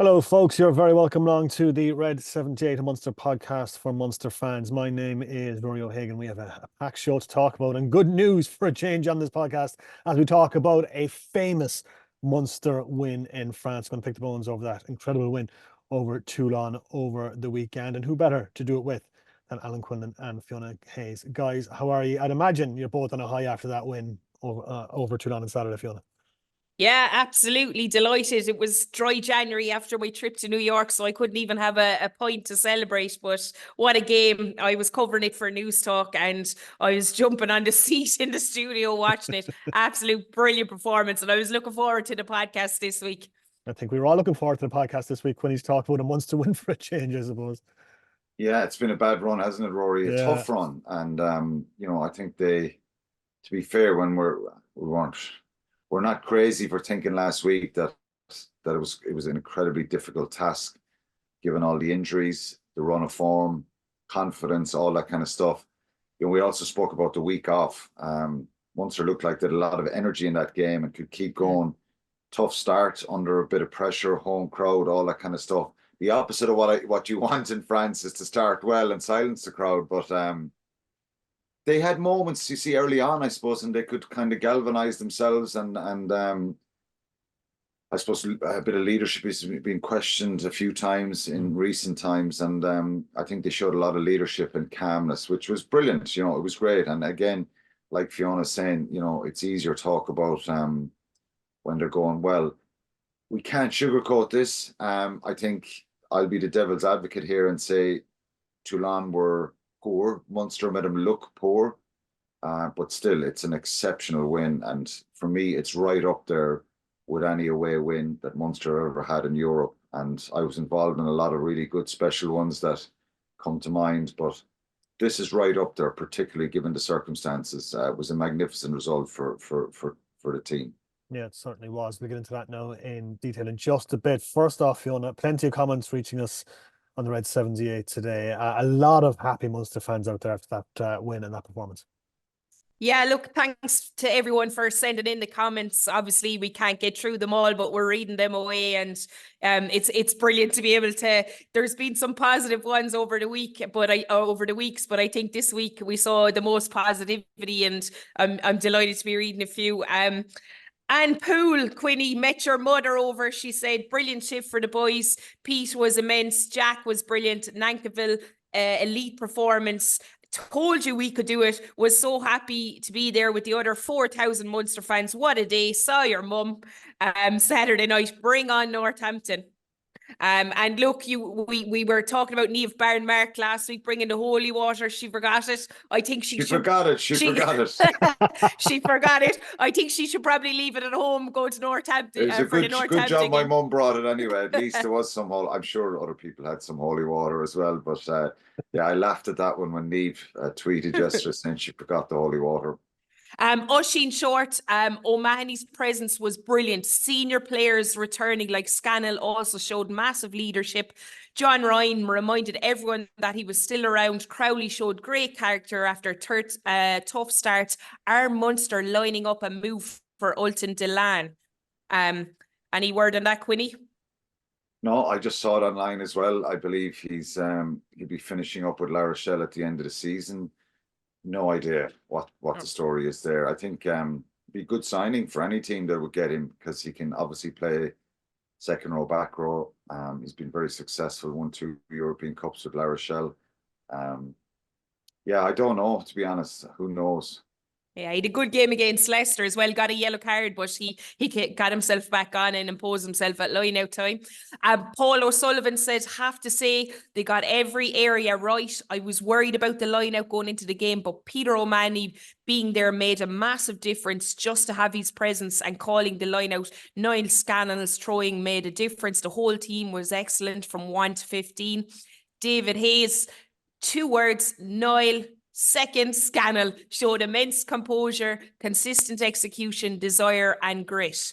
Hello, folks. You're very welcome along to the Red 78 Munster podcast for Munster fans. My name is Ruairi O'Hagan. We have a packed show to talk about and good news for a change on this podcast as we talk about a famous Munster win in France. Going to pick the bones over that incredible win over Toulon over the weekend. And who better to do it with than Alan Quinlan and Fiona Hayes. Guys, how are you? I'd imagine you're both on a high after that win over Toulon on Saturday, Fiona. Yeah, absolutely delighted. It was dry January after my trip to New York, so I couldn't even have a pint to celebrate. But what a game. I was covering it for News Talk and I was jumping on the seat in the studio watching it. Absolute brilliant performance. And I was looking forward to the podcast this week. I think we were all looking forward to the podcast this week when he's talked about a Munster win for a change, I suppose. Yeah, it's been a bad run, hasn't it, Rory? A Yeah. tough run. And I think to be fair, when we're not crazy for thinking last week that it was an incredibly difficult task, given all the injuries, the run of form, confidence, all that kind of stuff. We also spoke about the week off. Munster looked like they had a lot of energy in that game and could keep going. Tough start under a bit of pressure, home crowd, all that kind of stuff. The opposite of what you want in France is to start well and silence the crowd. But they had moments, you see, early on, I suppose, and they could kind of galvanize themselves. And I suppose a bit of leadership has been questioned a few times in recent times. And I think they showed a lot of leadership and calmness, which was brilliant. It was great. And again, like Fiona's saying, it's easier to talk about when they're going well. We can't sugarcoat this. I think I'll be the devil's advocate here and say Toulon were poor. Munster made them look poor. But still, it's an exceptional win. And for me, it's right up there with any away win that Munster ever had in Europe. And I was involved in a lot of really good special ones that come to mind. But this is right up there, particularly given the circumstances. It was a magnificent result for the team. Yeah, it certainly was. We'll get into that now in detail in just a bit. First off, Fiona, plenty of comments reaching us on the Red 78 today. A lot of happy Munster fans out there after that win and that performance. Yeah, look, thanks to everyone for sending in the comments. Obviously, we can't get through them all, but we're reading them away, and it's brilliant to be able to. There's been some positive ones over the week, over the weeks, but I think this week we saw the most positivity, and I'm delighted to be reading a few. And Poole, Quinny, met your mother over. She said, brilliant shift for the boys. Pete was immense. Jack was brilliant. Nankiville, elite performance. Told you we could do it. Was so happy to be there with the other 4,000 Munster fans. What a day. Saw your mum Saturday night. Bring on Northampton. And look, we were talking about Niamh Barnmark last week, bringing the holy water. She forgot it. I think she forgot it. She forgot it. She forgot it. I think she should probably leave it at home, go to Northampton. It was a good job my mum brought it anyway. At least there was some I'm sure other people had some holy water as well. But yeah, I laughed at that one when Niamh tweeted yesterday saying she forgot the holy water. Oisin Short, O'Mahony's presence was brilliant. Senior players returning like Scannell also showed massive leadership. John Ryan reminded everyone that he was still around. Crowley showed great character after tough start. Our Munster lining up a move for Ultan Delan. Any word on that, Quinny? No, I just saw it online as well. I believe he'll be finishing up with La Rochelle at the end of the season. No idea what the story is there. I think be a good signing for any team that would get him because he can obviously play second row, back row. He's been very successful, won 2 European Cups with La Rochelle. Yeah, I don't know, to be honest. Who knows? Yeah, he had a good game against Leicester as well. Got a yellow card, but he got himself back on and imposed himself at line-out time. Paul O'Sullivan said, have to say, they got every area right. I was worried about the line-out going into the game, but Peter O'Mahony being there made a massive difference just to have his presence and calling the line-out. Niall Scannell's throwing made a difference. The whole team was excellent from 1 to 15. David Hayes, 2 words, Niall Second, Scannell showed immense composure, consistent execution, desire and grit.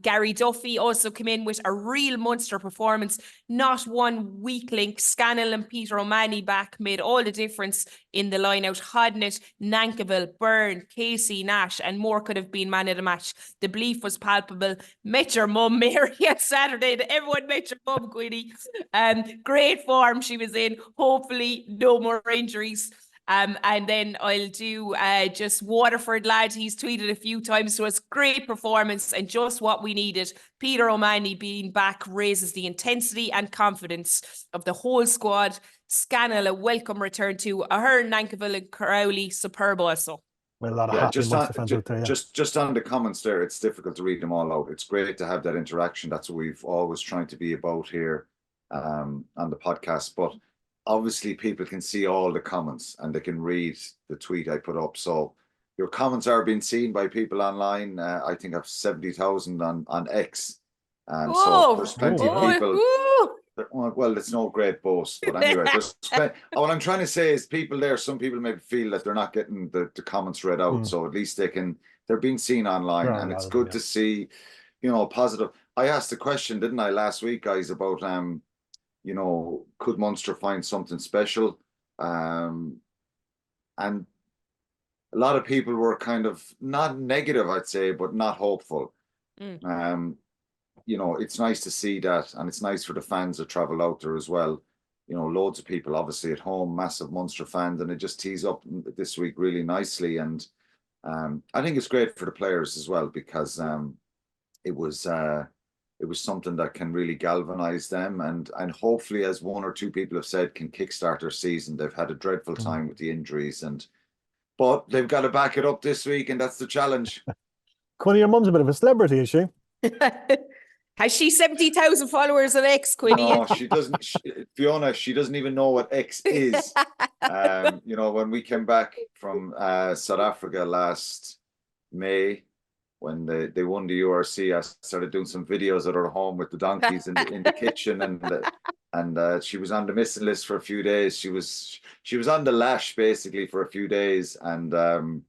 Gary Duffy also came in with a real Munster performance. Not one weak link. Scannell and Peter O'Mahony back made all the difference in the line-out. Hodnett, Nankivell, Byrne, Casey, Nash and more could have been man of the match. The belief was palpable. Met your mum, Mary, on Saturday. Everyone met your mum, Quinny. Great form she was in. Hopefully no more injuries. And then I'll do just Waterford lad. He's tweeted a few times to us. Great performance and just what we needed. Peter O'Mahony being back raises the intensity and confidence of the whole squad. Scannell, a welcome return to Ahern, Nankivell and Crowley. Superb also. Well, a lot of Yeah, happy Munster fans out there. Yeah. just on the comments there, it's difficult to read them all out. It's great to have that interaction. That's what we've always trying to be about here on the podcast. But obviously people can see all the comments and they can read the tweet I put up. So your comments are being seen by people online. I think I've 70,000 on X. So there's plenty of people. Well, it's no great boast, but anyway, what I'm trying to say is people there, some people maybe feel that they're not getting the comments read out. So at least they're being seen online, and it's good to see, positive. I asked a question, didn't I, last week, guys, about could Munster find something special? And a lot of people were kind of not negative, I'd say, but not hopeful. It's nice to see that, and it's nice for the fans that travel out there as well. Loads of people obviously at home, massive Munster fans, and it just tees up this week really nicely. And I think it's great for the players as well, because it was something that can really galvanize them, and hopefully, as one or two people have said, can kickstart their season. They've had a dreadful time with the injuries, but they've got to back it up this week, and that's the challenge. Quinny, your mum's a bit of a celebrity, is she? Has she 70,000 followers on X, Quinny? No, she doesn't. Fiona, she doesn't even know what X is. When we came back from South Africa last May, when they won the URC, I started doing some videos at her home with the donkeys in the kitchen, and she was on the missing list for a few days. She was on the lash basically for a few days, and so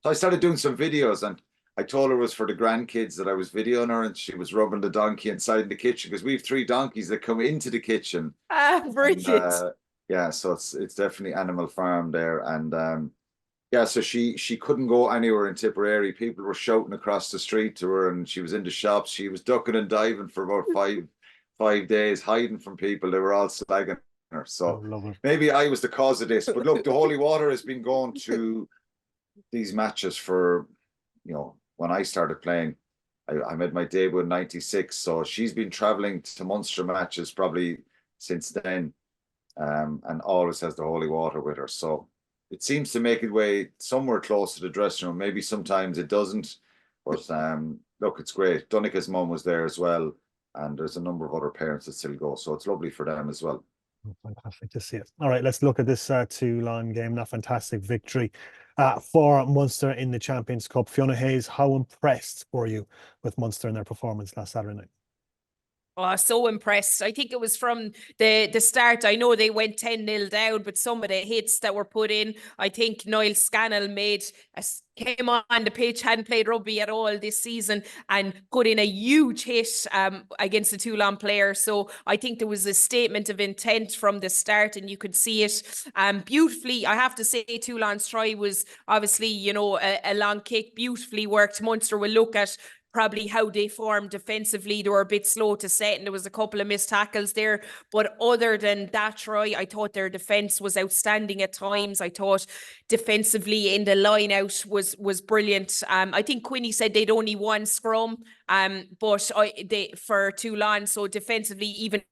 I started doing some videos, and I told her it was for the grandkids that I was videoing her, and she was rubbing the donkey inside the kitchen, because we have 3 donkeys that come into the kitchen. Brilliant. So it's definitely Animal Farm there, and so she couldn't go anywhere in Tipperary. People were shouting across the street to her, and she was in the shops. She was ducking and diving for about five days, hiding from people. They were all slagging her. So maybe I was the cause of this. But look, the Holy Water has been going to these matches for, when I started playing. I made my debut in '96, so she's been traveling to Munster matches probably since then, and always has the Holy Water with her. So it seems to make its way somewhere close to the dressing room. Maybe sometimes it doesn't, but look, it's great. Donica's mum was there as well, and there's a number of other parents that still go, so it's lovely for them as well. Fantastic to see it. All right, let's look at this Toulon game. That fantastic victory for Munster in the Champions Cup. Fiona Hayes, how impressed were you with Munster in their performance last Saturday night? Oh, so impressed. I think it was from the start. I know they went 10-0 down, but some of the hits that were put in, I think Niall Scannell came on the pitch, hadn't played rugby at all this season, and put in a huge hit against the Toulon player. So I think there was a statement of intent from the start, and you could see it beautifully. I have to say, Toulon's try was obviously, a long kick, beautifully worked. Munster will look at probably how they formed defensively. They were a bit slow to set, and there was a couple of missed tackles there. But other than that try, I thought their defence was outstanding at times. I thought defensively in the line out was brilliant. I think Quinny said they'd only one scrum, but for Toulon, so defensively, even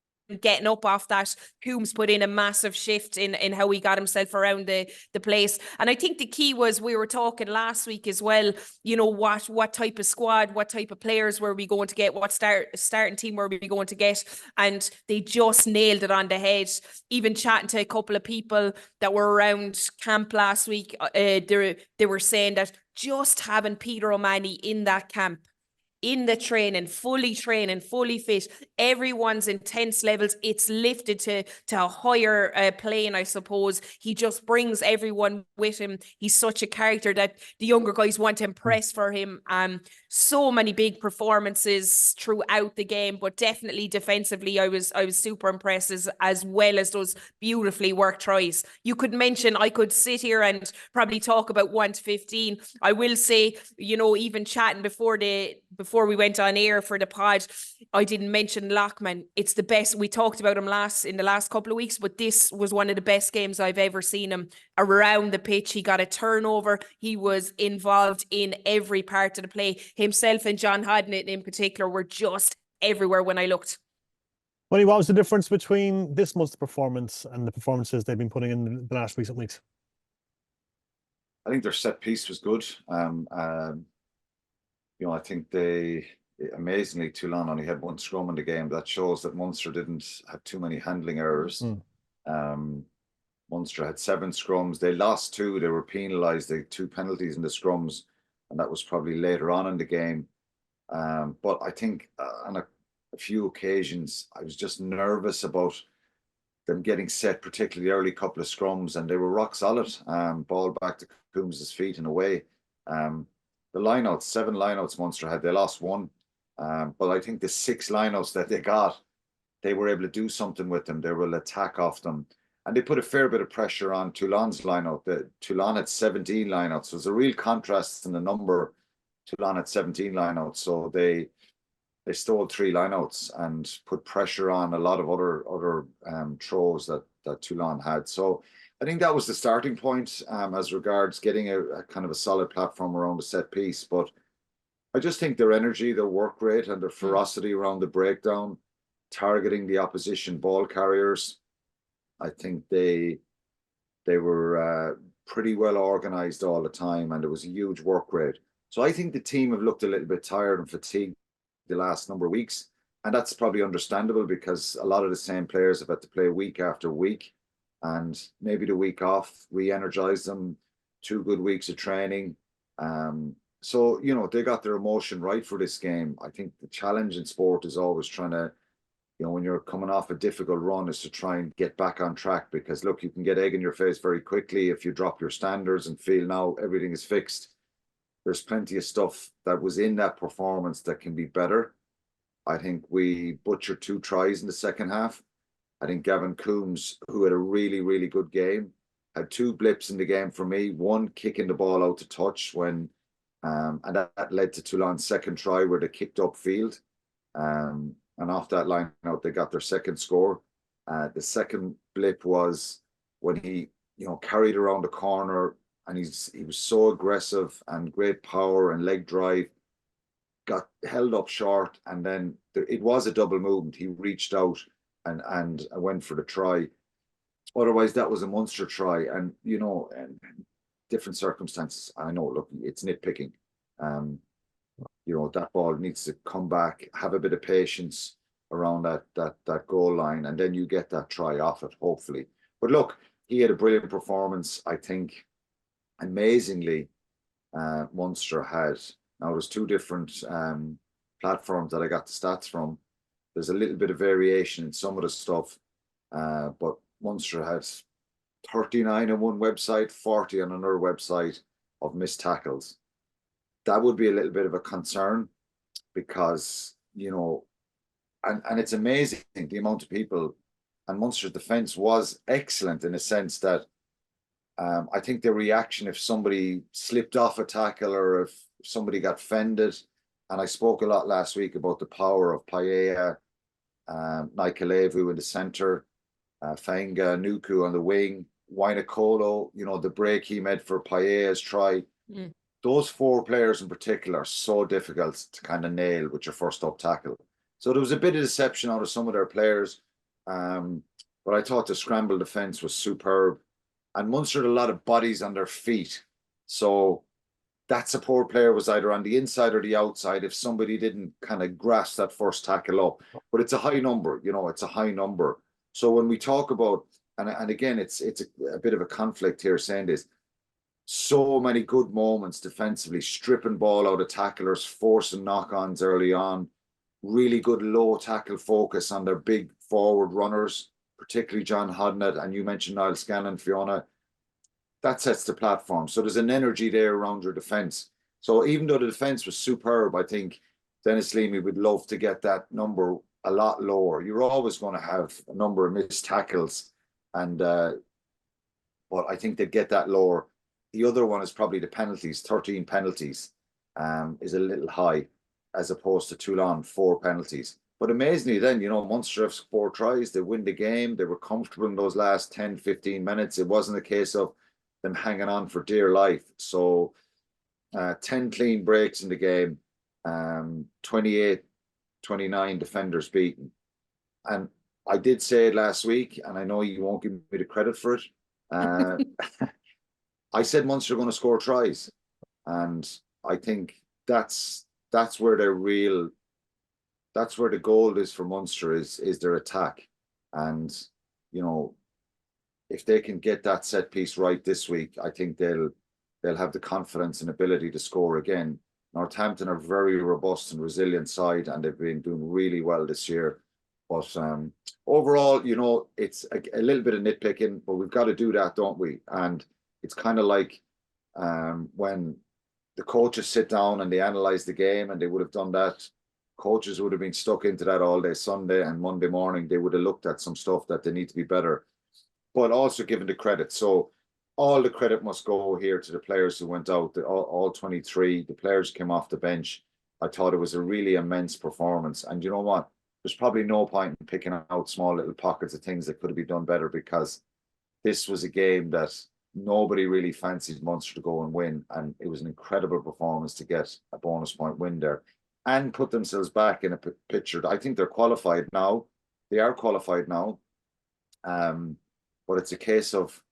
getting up off that, Coombs put in a massive shift in how he got himself around the place. And I think the key was, we were talking last week as well, what type of squad, what type of players were we going to get, what starting team were we going to get, and they just nailed it on the head. Even chatting to a couple of people that were around camp last week, they were saying that just having Peter O'Mahony in that camp in the training, fully fit. Everyone's intense levels, it's lifted to a higher plane, I suppose. He just brings everyone with him. He's such a character that the younger guys want to impress for him. So many big performances throughout the game, but definitely defensively, I was super impressed, as well as those beautifully worked tries. I could sit here and probably talk about 1 to 15. I will say, you know, even chatting before we went on air for the pod, I didn't mention Lockman. It's the best. We talked about him in the last couple of weeks, but this was one of the best games I've ever seen him around the pitch. He got a turnover. He was involved in every part of the play. Himself and John Hodnett in particular were just everywhere when I looked. What was the difference between this month's performance and the performances they've been putting in the last recent weeks? I think their set piece was good. You know, I think amazingly, Toulon only had 1 scrum in the game. That shows that Munster didn't have too many handling errors. Munster had 7 scrums. They lost 2. They were penalised. They had 2 penalties in the scrums, and that was probably later on in the game. But I think on a few occasions, I was just nervous about them getting set, particularly the early couple of scrums, and they were rock solid. Ball back to Coombs' feet and away. The lineouts, 7 lineouts Munster had, they lost 1. But I think the 6 lineouts that they got, they were able to do something with them. They will attack off them. And they put a fair bit of pressure on Toulon's lineout. Toulon had 17 lineouts. So there's a real contrast in the number. Toulon had 17 lineouts. So they stole 3 lineouts and put pressure on a lot of other throws that Toulon had. So I think that was the starting point as regards getting a kind of a solid platform around the set piece. But I just think their energy, their work rate, and their ferocity around the breakdown, targeting the opposition ball carriers, I think they were pretty well organised all the time, and there was a huge work rate. So I think the team have looked a little bit tired and fatigued the last number of weeks, and that's probably understandable because a lot of the same players have had to play week after week, and maybe the week off re-energized them. 2 good weeks of training. So, you know, they got their emotion right for this game. I think the challenge in sport is always trying to, you know, when you're coming off a difficult run, is to try and get back on track, because look, you can get egg in your face very quickly if you drop your standards and feel now everything is fixed. There's plenty of stuff that was in that performance that can be better. I think we butchered 2 tries in the second half. I think Gavin Coombs, who had a really, really good game, had 2 blips in the game for me. One, kicking the ball out to touch when, and that led to Toulon's second try where they kicked upfield. And off that line out, they got their second score. The second blip was when he, you know, carried around the corner, and he was so aggressive and great power and leg drive, got held up short, and then it was a double movement. He reached out and went for the try. Otherwise, that was a Munster try, and you know, and different circumstances. I know, look, it's nitpicking. You know, that ball needs to come back, have a bit of patience around that goal line, and then you get that try off it, hopefully. But look, he had a brilliant performance. I think, amazingly, Munster had, now there's 2 different platforms that I got the stats from. There's a little bit of variation in some of the stuff, but Munster had 39 on one website, 40 on another website of missed tackles. That would be a little bit of a concern, because, you know, and it's amazing the amount of people, and Munster's defence was excellent in a sense that I think the reaction if somebody slipped off a tackle or if somebody got fended, and I spoke a lot last week about the power of Paella, Nikolaevu in the centre, Fainga, Nuku on the wing, Wainakolo, you know, the break he made for Paella's try. Those 4 players in particular are so difficult to kind of nail with your first up tackle. So there was a bit of deception out of some of their players, but I thought the scramble defence was superb. And Munster had a lot of bodies on their feet. So that support player was either on the inside or the outside if somebody didn't kind of grasp that first tackle up. But it's a high number, you know, it's a high number. So when we talk about, and again, it's a bit of a conflict here saying this, so many good moments defensively, stripping ball out of tacklers, forcing knock-ons early on, really good low tackle focus on their big forward runners, particularly John Hodnett, and you mentioned Niall Scanlon, Fiona. That sets the platform. So there's an energy there around your defence. So even though the defence was superb, I think Dennis Leamy would love to get that number a lot lower. You're always going to have a number of missed tackles, and but I think they'd get that lower. The other one is probably the penalties. 13 penalties is a little high, as opposed to Toulon, 4 penalties. But amazingly then, you know, Munster have 4 tries, they win the game, they were comfortable in those last 10, 15 minutes. It wasn't a case of them hanging on for dear life. So 10 clean breaks in the game, 28, 29 defenders beaten. And I did say it last week, and I know you won't give me the credit for it. I said Munster are going to score tries, and I think that's where their real, that's where the goal is for Munster, is their attack. And you know, if they can get that set piece right this week, I think they'll have the confidence and ability to score again. Northampton are very robust and resilient side, and they've been doing really well this year. But overall, you know, it's a little bit of nitpicking, but we've got to do that, don't we? And it's kind of like when the coaches sit down and they analyze the game, and they would have done that. Coaches would have been stuck into that all day Sunday, and Monday morning they would have looked at some stuff that they need to be better, but also given the credit. So all the credit must go here to the players who went out, all 23, the players came off the bench. I thought it was a really immense performance. And you know what? There's probably no point in picking out small little pockets of things that could have been done better, because this was a game that nobody really fancied Munster to go and win. And it was an incredible performance to get a bonus point win there and put themselves back in a picture. I think they're qualified now. They are qualified now. But it's a case of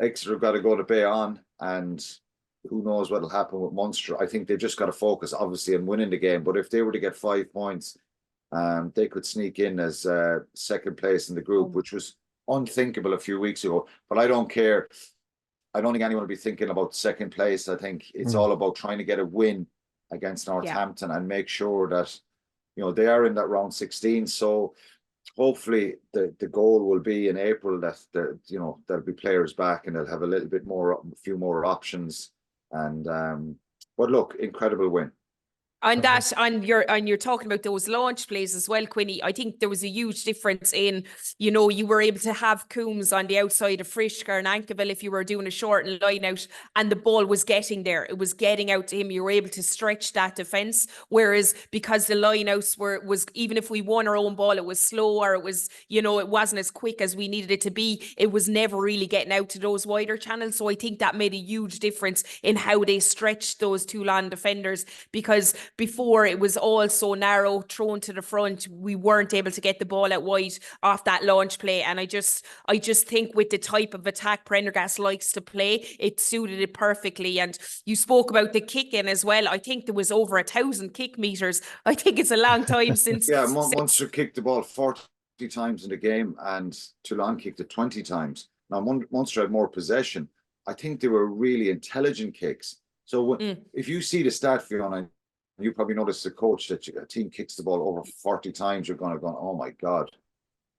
Exeter have got to go to Bayonne, and who knows what will happen with Munster. I think they've just got to focus, obviously, on winning the game. But if they were to get 5 points, they could sneak in as second place in the group, which was unthinkable a few weeks ago. But I don't care. I don't think anyone will be thinking about second place. I think it's all about trying to get a win against Northampton and make sure that, you know, they are in that round 16. So hopefully the goal will be in April that you know, there'll be players back and they'll have a little bit more, a few more options. And but look, incredible win. On that, you're talking about those launch plays as well, Quinny. I think there was a huge difference in, you know, you were able to have Coombs on the outside of Frischker and Ankerville if you were doing a short line out, and the ball was getting there. It was getting out to him. You were able to stretch that defence. Whereas because the line outs was, even if we won our own ball, it was slow, or it was, you know, it wasn't as quick as we needed it to be. It was never really getting out to those wider channels. So I think that made a huge difference in how they stretched those Toulon defenders, because before it was all so narrow, thrown to the front. We weren't able to get the ball out wide off that launch play. And I just think with the type of attack Prendergast likes to play, it suited it perfectly. And you spoke about the kicking as well. I think there was over 1,000 kick meters. I think it's a long time since. Yeah, Munster kicked the ball 40 times in the game, and Toulon kicked it 20 times. Now Munster had more possession. I think they were really intelligent kicks. So if you see the stat, Fiona, you probably noticed the coach that a team kicks the ball over 40 times, you're going to go, oh my God.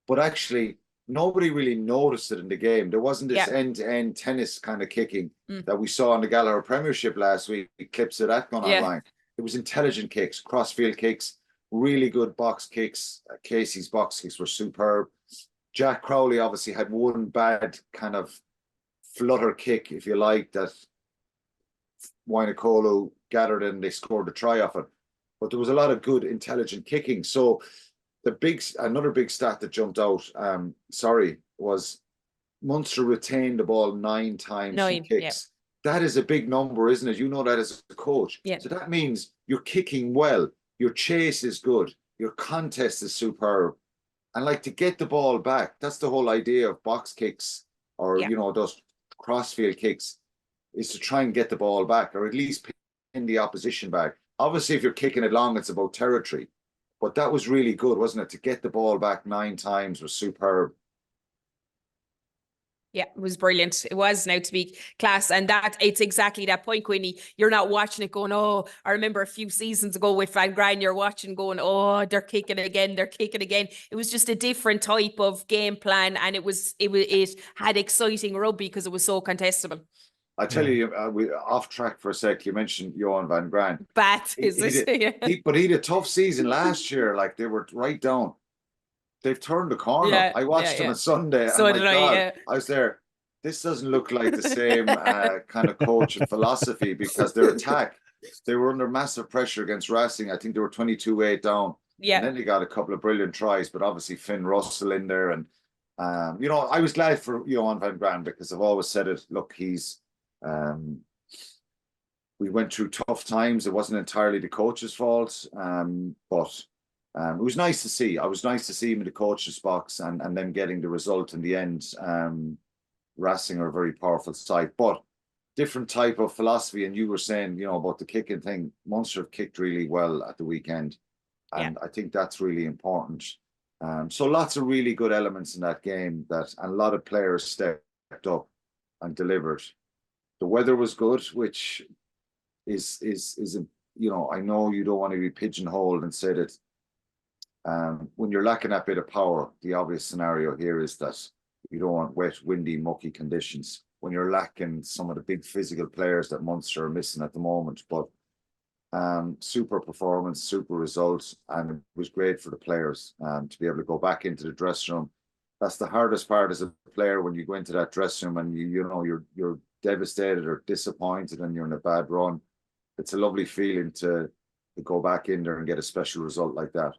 But actually, nobody really noticed it in the game. There wasn't this end-to-end tennis kind of kicking that we saw in the Gallagher Premiership last week, clips of that going online. It was intelligent kicks, crossfield kicks, really good box kicks. Casey's box kicks were superb. Jack Crowley obviously had one bad kind of flutter kick, if you like, that Wainakolu gathered and they scored a try off it. But there was a lot of good, intelligent kicking. So another big stat that jumped out, was Munster retained the ball 9 times in kicks. That is a big number, isn't it? You know that as a coach. So that means you're kicking well, your chase is good, your contest is superb. And like, to get the ball back, that's the whole idea of box kicks, or you know, those crossfield kicks, is to try and get the ball back, or at least pin the opposition back. Obviously, if you're kicking it long, it's about territory. But that was really good, wasn't it? To get the ball back 9 times was superb. Yeah, it was brilliant. It was now to be class. And that it's exactly that point, Queenie. You're not watching it going, oh, I remember a few seasons ago with Van Gran, you're watching going, oh, they're kicking again, they're kicking again. It was just a different type of game plan, and it had exciting rugby because it was so contestable. I tell you, we off track for a sec. You mentioned Johan Van Gran. But is it? But he had a tough season last year. Like, they were right down. They've turned the corner. Yeah, I watched them on Sunday. So and did my God, I. I was there. This doesn't look like the same kind of coach and philosophy, because their attack, they were under massive pressure against Racing. I think they were 22-8 down. Yeah. And then they got a couple of brilliant tries, but obviously Finn Russell in there. And, you know, I was glad for Johan Van Gran, because I've always said it. Look, we went through tough times. It wasn't entirely the coach's fault, but it was nice to see. I was nice to see him in the coach's box and them getting the result in the end. Racing are a very powerful side, but different type of philosophy. And you were saying, you know, about the kicking thing. Munster have kicked really well at the weekend, and I think that's really important. So lots of really good elements in that game, and a lot of players stepped up and delivered. The weather was good, which is you know, I know you don't want to be pigeonholed and say that when you're lacking that bit of power, the obvious scenario here is that you don't want wet, windy, mucky conditions when you're lacking some of the big physical players that Munster are missing at the moment. But super performance, super results, and it was great for the players to be able to go back into the dressing room. That's the hardest part as a player, when you go into that dressing room and you know you're devastated or disappointed and you're in a bad run. It's a lovely feeling to go back in there and get a special result like that.